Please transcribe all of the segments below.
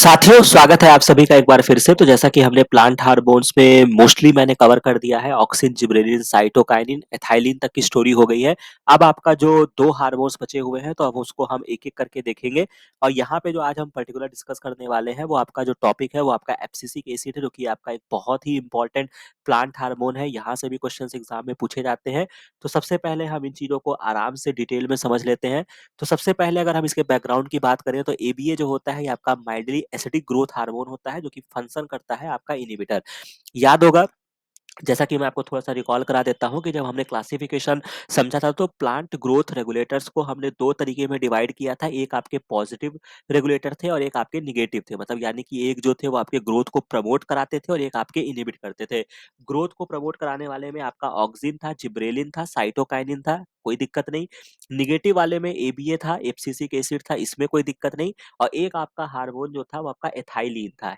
साथियों, स्वागत है आप सभी का एक बार फिर से। तो जैसा कि हमने प्लांट हार्मोन्स में मोस्टली मैंने कवर कर दिया है, ऑक्सिन, जिबरेलिन, साइटोकाइनिन, एथिलीन तक की स्टोरी हो गई है। अब आपका जो 2 हार्मोन्स बचे हुए हैं, तो अब उसको हम एक-एक करके देखेंगे। और यहाँ पे जो आज हम पर्टिकुलर डिस्कस करने वाले हैं, वो आपका जो टॉपिक है, वो आपका एब्सिसिक एसिड है, जो कि आपका एक बहुत ही इम्पोर्टेंट प्लांट हार्मोन है। यहाँ से भी क्वेश्चन्स एग्ज़ाम में पूछे जाते हैं। तो सबसे पहले हम इन चीज़ों को आराम से डिटेल में समझ लेते हैं। तो सबसे पहले अगर हम इसके बैकग्राउंड की बात करें तो एबीए जो होता है ये आपका माइल्डली एसिडिक ग्रोथ हार्मोन होता है जो कि फंक्शन करता है आपका इनहिबिटर। याद होगा, जैसा कि मैं आपको थोड़ा-सा रिकॉल करा देता हूँ कि जब हमने क्लासिफिकेशन समझा था तो प्लांट ग्रोथ रेगुलेटर्स को हमने 2 तरीके में डिवाइड किया था। एक आपके पॉजिटिव रेगुलेटर थे और एक आपके नेगेटिव थे। मतलब यानी कि एक जो थे वो आपके ग्रोथ को प्रमोट कराते थे और एक आपके इनहिबिट करते थे। ग्रोथ को प्रमोट कराने वाले में आपका ऑक्सिन था, जिब्रेलिन था, साइटोकाइनिन था, कोई दिक्कत नहीं। नेगेटिव वाले में एबीए था, एब्सिसिक एसिड था, इसमें कोई दिक्कत नहीं। और एक आपका हार्मोन जो था वो आपका एथिलीन था।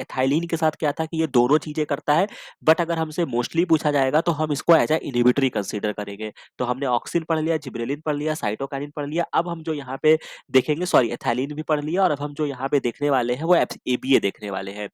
एथिलीन के साथ क्या था कि ये दोनों चीज़ें करता है, बट अगर हमसे मोस्टली पूछा जाएगा तो हम इसको एज़ अ इन्हिबिटरी कंसीडर करेंगे। तो हमने ऑक्सिन पढ़ लिया, जिब्रेलिन पढ़ लिया, साइटोकाइनिन पढ़ लिया। अब हम जो यहाँ पे देखेंगे, सॉरी, एथिलीन भी पढ़ लिया और अब हम जो यहाँ पे देखने वाले हैं वो एबीए देखने वाले हैं।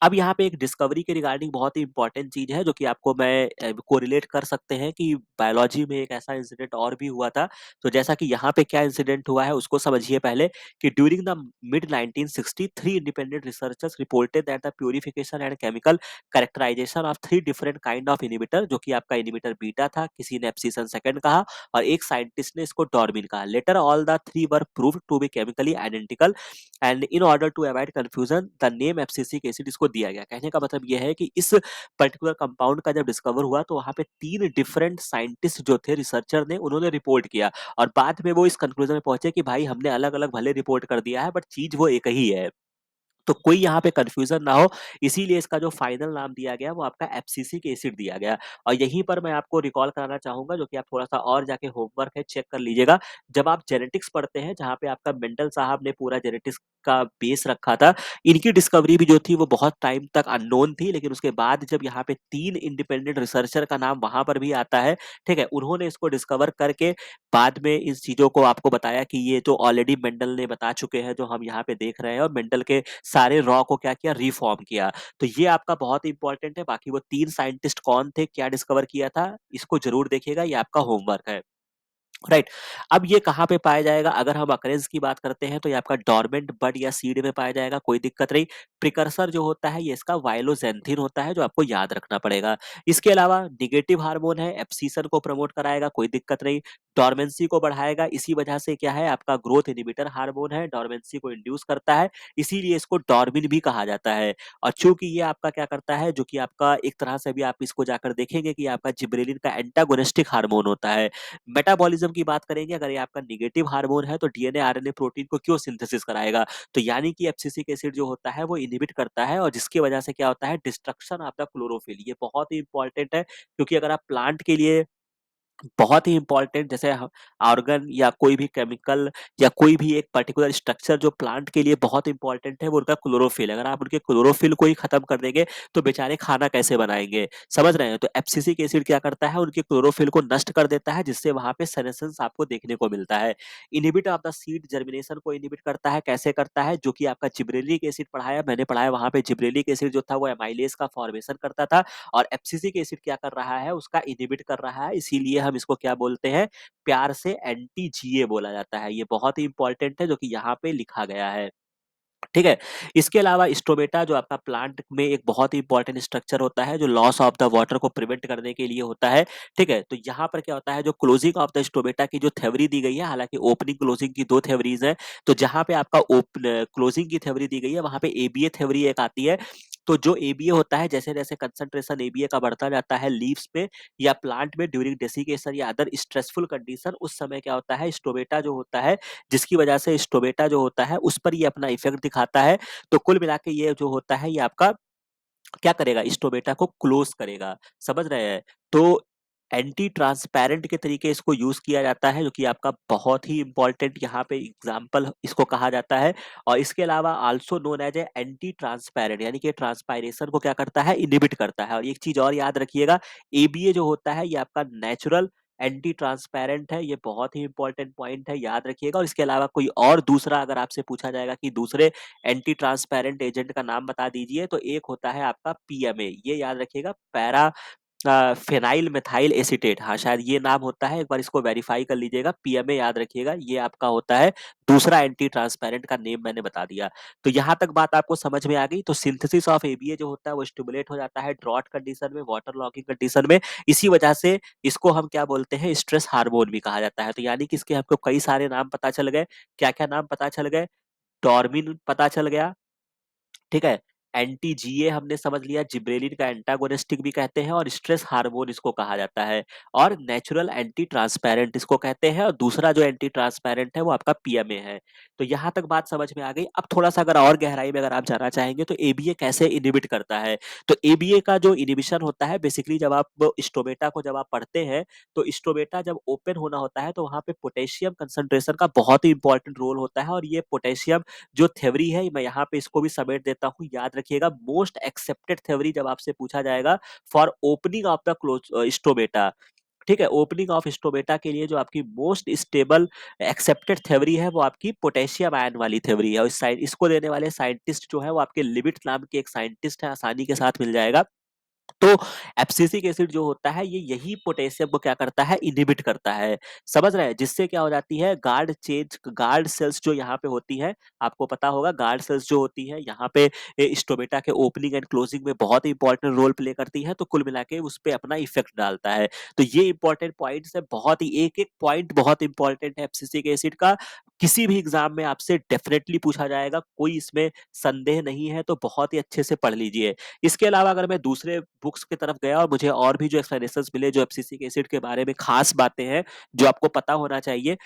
अब यहाँ पे एक डिस्कवरी के रिगार्डिंग बहुत ही इंपॉर्टेंट चीज़ है जो कि आपको मैं कोरिलेट कर सकते हैं कि बायोलॉजी में एक ऐसा इंसिडेंट और भी हुआ था। तो जैसा कि यहाँ पे क्या इंसिडेंट हुआ है उसको समझिए पहले, कि during the mid 1960 3 independent researchers reported that the purification and chemical characterization of 3 different kind of inhibitor, जो कि आपका इनहिबिटर बीटा था, किसी ने एप्सिसन सेकंड कहा और एक साइंटिस्ट ने इसको डॉर्मिन कहा। Later all the 3 were proved to be chemically identical and in order to avoid confusion the name abscisic acid इसको दिया गया। कहने का मतलब ये है कि इस पर्टिकुलर कंपाउंड का जब डिस्कवर हुआ तो वहां पे 3 डिफरेंट साइंटिस्ट जो थे, रिसर्चर ने, उन्होंने रिपोर्ट किया और बाद में वो इस कंक्लूजन में पहुंचे कि भाई हमने अलग अलग भले रिपोर्ट कर दिया है बट चीज वो एक ही है। तो कोई यहाँ पे कन्फ्यूजन ना हो, इसीलिए इसका जो फाइनल नाम दिया गया वो आपका एब्सिसिक एसिड दिया गया। और यहीं पर मैं आपको रिकॉल कराना चाहूंगा, जो कि आप थोड़ा सा और जाके होमवर्क है चेक कर लीजिएगा। जब आप जेनेटिक्स पढ़ते हैं, जहाँ पे आपका मेंडल साहब ने पूरा जेनेटिक्स का बेस रखा था, इनकी डिस्कवरी भी जो थी वो बहुत टाइम तक अननोन थी, लेकिन उसके बाद जब यहाँ पे 3 इंडिपेंडेंट रिसर्चर का नाम वहां पर भी आता है, ठीक है, उन्होंने इसको डिस्कवर करके बाद में इस चीजों को आपको बताया कि ये जो ऑलरेडी मेंडल ने बता चुके हैं, जो हम यहाँ पे देख रहे हैं, और मेंडल के सारे रॉ को क्या किया, रिफॉर्म किया। तो ये आपका बहुत इंपॉर्टेंट है। बाकी वो 3 साइंटिस्ट कौन थे, क्या डिस्कवर किया था, इसको जरूर देखिएगा, ये आपका होमवर्क है। राइट। अब ये कहाँ पे पाया जाएगा, अगर हम अकरेंस की बात करते हैं तो ये आपका डोरमेंट बड या सीड में पाया जाएगा, कोई दिक्कत नहीं। प्रिकर्सर जो होता है ये इसका वाइलोजेंथिन होता है, जो आपको याद रखना पड़ेगा। इसके अलावा निगेटिव हार्मोन है, एब्सिसन को प्रमोट कराएगा, कोई दिक्कत नहीं। डोरमेंसी को बढ़ाएगा, इसी वजह से क्या है, आपका ग्रोथ इनिबिटर हार्मोन है, डोरमेंसी को इंड्यूस करता है, इसीलिए इसको डोरमिन भी कहा जाता है। और चूंकि ये आपका क्या करता है, जो कि आपका एक तरह से भी आप इसको जाकर देखेंगे कि आपका जिब्रेलिन का एंटागोनिस्टिक हार्मोन होता है। मेटाबॉलिज्म की बात करेंगे, अगर ये आपका नेगेटिव हार्मोन है तो डीएनए आरएनए प्रोटीन को क्यों सिंथेसिस कराएगा, तो यानी कि एब्सिसिक एसिड जो होता है वो इनहिबिट करता है, और जिसकी वजह से क्या होता है, डिस्ट्रक्शन ऑफ द क्लोरोफिल। ये बहुत ही इंपॉर्टेंट है, क्योंकि अगर आप प्लांट के लिए बहुत ही इम्पोर्टेंट, जैसे ऑर्गन या कोई भी केमिकल या कोई भी एक पर्टिकुलर स्ट्रक्चर जो प्लांट के लिए बहुत इंपॉर्टेंट है, वो उनका क्लोरोफिल। अगर आप उनके क्लोरोफिल को ही खत्म कर देंगे तो बेचारे खाना कैसे बनाएंगे, समझ रहे हैं। तो एब्सिसिक एसिड क्या करता है, उनके क्लोरोफिल को नष्ट कर देता है, जिससे वहां पे सेनेसेंस आपको देखने को मिलता है। Inhibit of the seed germination को इनिबिट करता है, कैसे करता है, जो कि आपका जिब्रेलिक एसिड पढ़ाया, मैंने पढ़ाया वहां पे, जिब्रेलिक एसिड जो था वो एमाइलेज का फॉर्मेशन करता था, और एब्सिसिक एसिड क्या कर रहा है, उसका इनहिबिट कर रहा है। इसीलिए हम इसको क्या बोलते हैं, प्यार से एंटी जीए बोला जाता है। ये बहुत ही इंपॉर्टेंट है, जो कि यहाँ पे लिखा गया है। ठीक है। इसके अलावा स्टोमेटा जो आपका प्लांट में एक बहुत ही इंपॉर्टेंट स्ट्रक्चर होता है, जो लॉस ऑफ द वाटर को प्रिवेंट करने के लिए होता है। ठीक है। तो यहाँ पर क्या होता है, जो क्लोजिंग ऑफ द स्टोमेटा की जो थ्योरी दी गई है, हालांकि ओपनिंग क्लोजिंग की 2 थ्योरीज हैं, तो जहाँ पे आपका ओपन क्लोजिंग की थ्योरी दी गई है, वहां पे एबीए थ्योरी एक आती है। तो जो एबीए होता है, जैसे जैसे कंसंट्रेशन एबीए का बढ़ता जाता है लीव्स पे या प्लांट में ड्यूरिंग डेसिकेशन या अदर स्ट्रेसफुल कंडीशन, उस समय क्या होता है, स्टोमेटा जो होता है, जिसकी वजह से स्टोमेटा जो होता है उस पर ये अपना इफेक्ट दिखाता है। तो कुल मिला के ये जो होता है, ये आपका क्या करेगा, स्टोमेटा को क्लोज करेगा, समझ रहे हैं। तो एंटी ट्रांसपेरेंट के तरीके इसको यूज किया जाता है, जो कि आपका बहुत ही इंपॉर्टेंट यहाँ पे एग्जाम्पल इसको कहा जाता है। और इसके अलावा also known as a anti transparent, यानी कि ट्रांसपायरेशन को क्या करता है, इनिबिट करता है। और एक चीज और याद रखिएगा, एबीए जो होता है ये आपका नेचुरल एंटी ट्रांसपेरेंट है, ये बहुत ही इंपॉर्टेंट पॉइंट है, याद रखिएगा। और इसके अलावा कोई और दूसरा अगर आपसे पूछा जाएगा कि दूसरे एंटी ट्रांसपेरेंट एजेंट का नाम बता दीजिए, तो एक होता है आपका पीएमए, ये याद रखिएगा, पैरा फेनाइल मेथाइल एसीटेट, हाँ शायद ये नाम होता है, एक बार इसको वेरीफाई कर लीजिएगा। पीएमए याद रखिएगा, ये आपका होता है दूसरा एंटी ट्रांसपेरेंट का नेम मैंने बता दिया। तो यहाँ तक बात आपको समझ में आ गई। तो सिंथेसिस ऑफ एबीए जो होता है वो स्टिमुलेट हो जाता है ड्रॉट कंडीशन में, वाटर लॉगिंग कंडीशन में। इसी वजह से इसको हम क्या बोलते हैं, स्ट्रेस हार्मोन भी कहा जाता है। तो यानी कि इसके आपको कई सारे नाम पता चल गए। क्या क्या नाम पता चल गए? डॉर्मिन पता चल गया, ठीक है। एंटी जीए हमने समझ लिया, जिब्रेलिन का एंटागोनिस्टिक भी कहते हैं, और स्ट्रेस हार्मोन इसको कहा जाता है। और नेचुरल एंटी ट्रांसपेरेंट इसको कहते हैं, और दूसरा जो एंटी ट्रांसपेरेंट है वो आपका पीएमए है। तो यहाँ तक बात समझ में आ गई। अब थोड़ा सा अगर और गहराई में अगर आप जाना चाहेंगे तो एबीए कैसे इनिबिट करता है। तो एबीए का जो इनिबिशन होता है, बेसिकली जब आप स्टोमेटा को जब आप पढ़ते हैं, तो स्टोमेटा जब ओपन होना होता है तो वहां पे पोटेशियम कंसंट्रेशन का बहुत ही इंपॉर्टेंट रोल होता है। और ये पोटेशियम जो थ्योरी है, मैं यहाँ पे इसको भी समेट देता हूँ, याद रखिएगा। मोस्ट एक्सेप्टेड थ्योरी जब आपसे पूछा जाएगा for opening of the close stomata, ठीक है, ओपनिंग ऑफ स्टोमेटा के लिए जो आपकी मोस्ट स्टेबल एक्सेप्टेड थ्योरी है वो आपकी पोटेशियम आयन वाली थ्योरी है। और इसको देने वाले साइंटिस्ट जो है वो आपके लिबिट नाम के एक साइंटिस्ट है, आसानी के साथ मिल जाएगा। तो एब्सिसिक एसिड जो होता है ये यही पोटेशियम को क्या करता है, इनहिबिट करता है, समझ रहे हैं। जिससे क्या हो जाती है, गार्ड सेल्स जो यहाँ पे होती है, आपको पता होगा गार्ड सेल्स जो होती है यहाँ पे स्टोमेटा के ओपनिंग एंड क्लोजिंग में बहुत ही इंपॉर्टेंट रोल प्ले करती है। तो कुल मिला के उस पर अपना इफेक्ट डालता है। तो ये इंपॉर्टेंट पॉइंट्स है, बहुत ही एक एक पॉइंट बहुत इंपॉर्टेंट है एब्सिसिक एसिड का। किसी भी एग्जाम में आपसे डेफिनेटली पूछा जाएगा, कोई इसमें संदेह नहीं है। तो बहुत ही अच्छे से पढ़ लीजिए। इसके अलावा अगर मैं दूसरे बुक्स की तरफ गया और मुझे और भी जो एक्सप्लेनेशंस मिले, जो एब्सिसिक एसिड के बारे में खास बातें हैं जो आपको पता होना चाहिए,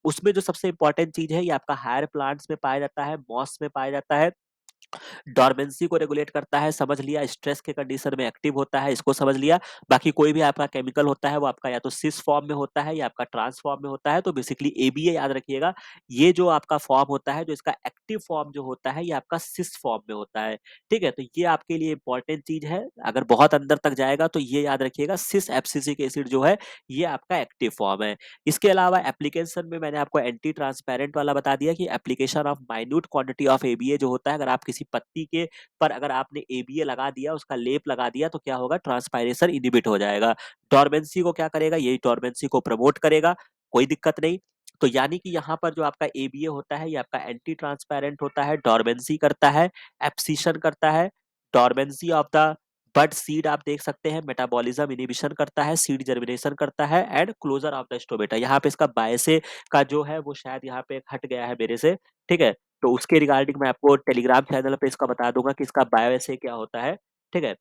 उसमें जो सबसे इंपॉर्टेंट चीज है, ये आपका हायर प्लांट्स में पाया जाता है, मॉस में पाया जाता है। डोरमेंसी को रेगुलेट करता है, समझ लिया। स्ट्रेस के कंडीशन में एक्टिव होता है, इसको समझ लिया। बाकी कोई भी आपका केमिकल होता है वो आपका या तो सिस फॉर्म में होता है या आपका ट्रांस फॉर्म में होता है। तो बेसिकली एबीए याद रखिएगा, ये जो आपका फॉर्म होता है, जो इसका एक्टिव फॉर्म जो होता है, ये आपका सिस फॉर्म में होता है, ठीक है। तो ये आपके लिए इंपॉर्टेंट चीज है। अगर बहुत अंदर तक जाएगा तो ये याद रखिएगा, सिस एब्सिसिक एसिड जो है ये आपका एक्टिव फॉर्म है। इसके अलावा एप्लीकेशन में मैंने आपको एंटी ट्रांसपेरेंट वाला बता दिया कि application of minute quantity of ABA जो होता है, अगर आप किसी पत्ती के पर अगर आपने एबीए लगा दिया, उसका लेप लगा दिया, तो क्या होगा, ट्रांसपायरेशन इनिबिट हो जाएगा। डोरमेंसी को क्या करेगा, यही डोरमेंसी को प्रमोट करेगा, कोई दिक्कत नहीं। तो यानी कि यहाँ पर जो आपका एबीए होता है ये आपका एंटी ट्रांसपेरेंट होता है, डोरमेंसी करता है, एब्सिशन करता है, dormancy of the bud seed आप देख सकते हैं, मेटाबॉलिज्म इनिबिशन करता है, सीड जर्मिनेशन करता है, and closure of the stomata. यहाँ पे इसका बायसे का जो है वो शायद यहाँ पे हट गया है मेरे से, ठीक है। तो उसके रिगार्डिंग मैं आपको टेलीग्राम चैनल पे इसका बता दूंगा कि इसका बायसे क्या होता है, ठीक है।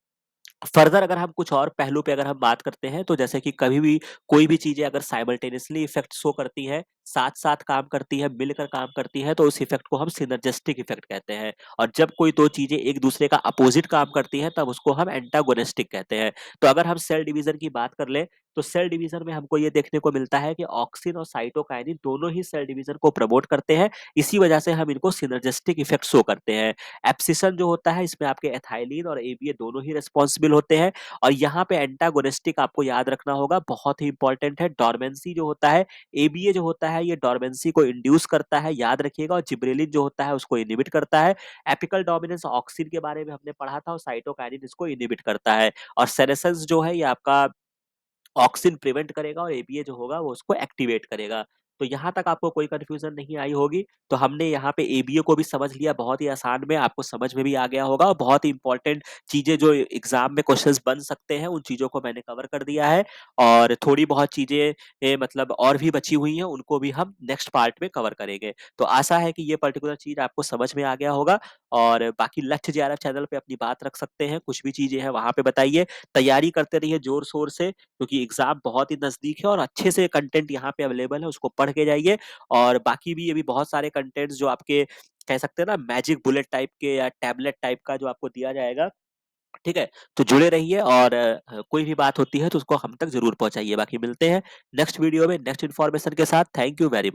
फर्दर अगर हम कुछ और पहलू पे अगर हम बात करते हैं, तो जैसे कि कभी भी कोई भी चीजें अगर साइमल्टेनियसली इफेक्ट शो करती है, साथ साथ काम करती है, मिलकर काम करती है, तो उस इफेक्ट को हम सिनर्जिस्टिक इफेक्ट कहते हैं। और जब कोई दो चीजें एक दूसरे का अपोजिट काम करती हैं, तब उसको हम एंटागोनिस्टिक कहते हैं। तो अगर हम सेल डिवीजन की बात कर ले, तो सेल डिवीजन में हमको ये देखने को मिलता है कि ऑक्सिन और साइटोकाइनिन दोनों ही सेल डिवीजन को प्रमोट करते हैं। इसी वजह से हम इनको सिनर्जिस्टिक इफेक्ट शो करते हैं। एप्सिशन जो होता है, इसमें आपके एथाइलिन और एबीए दोनों ही रिस्पॉन्सिबल होते हैं। और यहाँ पे एंटागोनिस्टिक आपको याद रखना होगा, बहुत ही इंपॉर्टेंट है। डोरमेंसी जो होता है, एबीए जो होता है, ये डोरमेंसी को इंड्यूस करता है, याद रखिएगा। और जिब्रेलिन जो होता है उसको इनिबिट करता है। एपिकल डोमिनेंस ऑक्सिन के बारे में हमने पढ़ा था, और साइटोकाइनिन इसको इनिबिट करता है। और सेनेसेंस जो है ये आपका ऑक्सिन प्रिवेंट करेगा, और एबीए जो होगा वो उसको एक्टिवेट करेगा। तो यहाँ तक आपको कोई कंफ्यूजन नहीं आई होगी। तो हमने यहाँ पे एबीए को भी समझ लिया, बहुत ही आसान में आपको समझ में भी आ गया होगा। और बहुत ही इंपॉर्टेंट चीजें जो एग्जाम में क्वेश्चंस बन सकते हैं, उन चीजों को मैंने कवर कर दिया है। और थोड़ी बहुत चीजें मतलब और भी बची हुई हैं, उनको भी हम नेक्स्ट पार्ट में कवर करेंगे। तो आशा है कि ये पर्टिकुलर चीज आपको समझ में आ गया होगा। और बाकी लक्ष्य जेआरएफ चैनल पे अपनी बात रख सकते हैं, कुछ भी चीजें हैं वहां पे बताइए। तैयारी करते रहिए जोर शोर से, क्योंकि एग्जाम बहुत ही नजदीक है। और अच्छे से कंटेंट यहाँ पे अवेलेबल है, उसको पढ़ के जाइए। और बाकी भी ये भी बहुत सारे कंटेंट्स जो आपके कह सकते हैं ना, मैजिक बुलेट टाइप के या टैबलेट टाइप का जो आपको दिया जाएगा, ठीक है। तो जुड़े रहिए, और कोई भी बात होती है तो उसको हम तक जरूर पहुंचाइए। बाकी मिलते हैं नेक्स्ट वीडियो में नेक्स्ट इन्फॉर्मेशन के साथ। Thank you very much.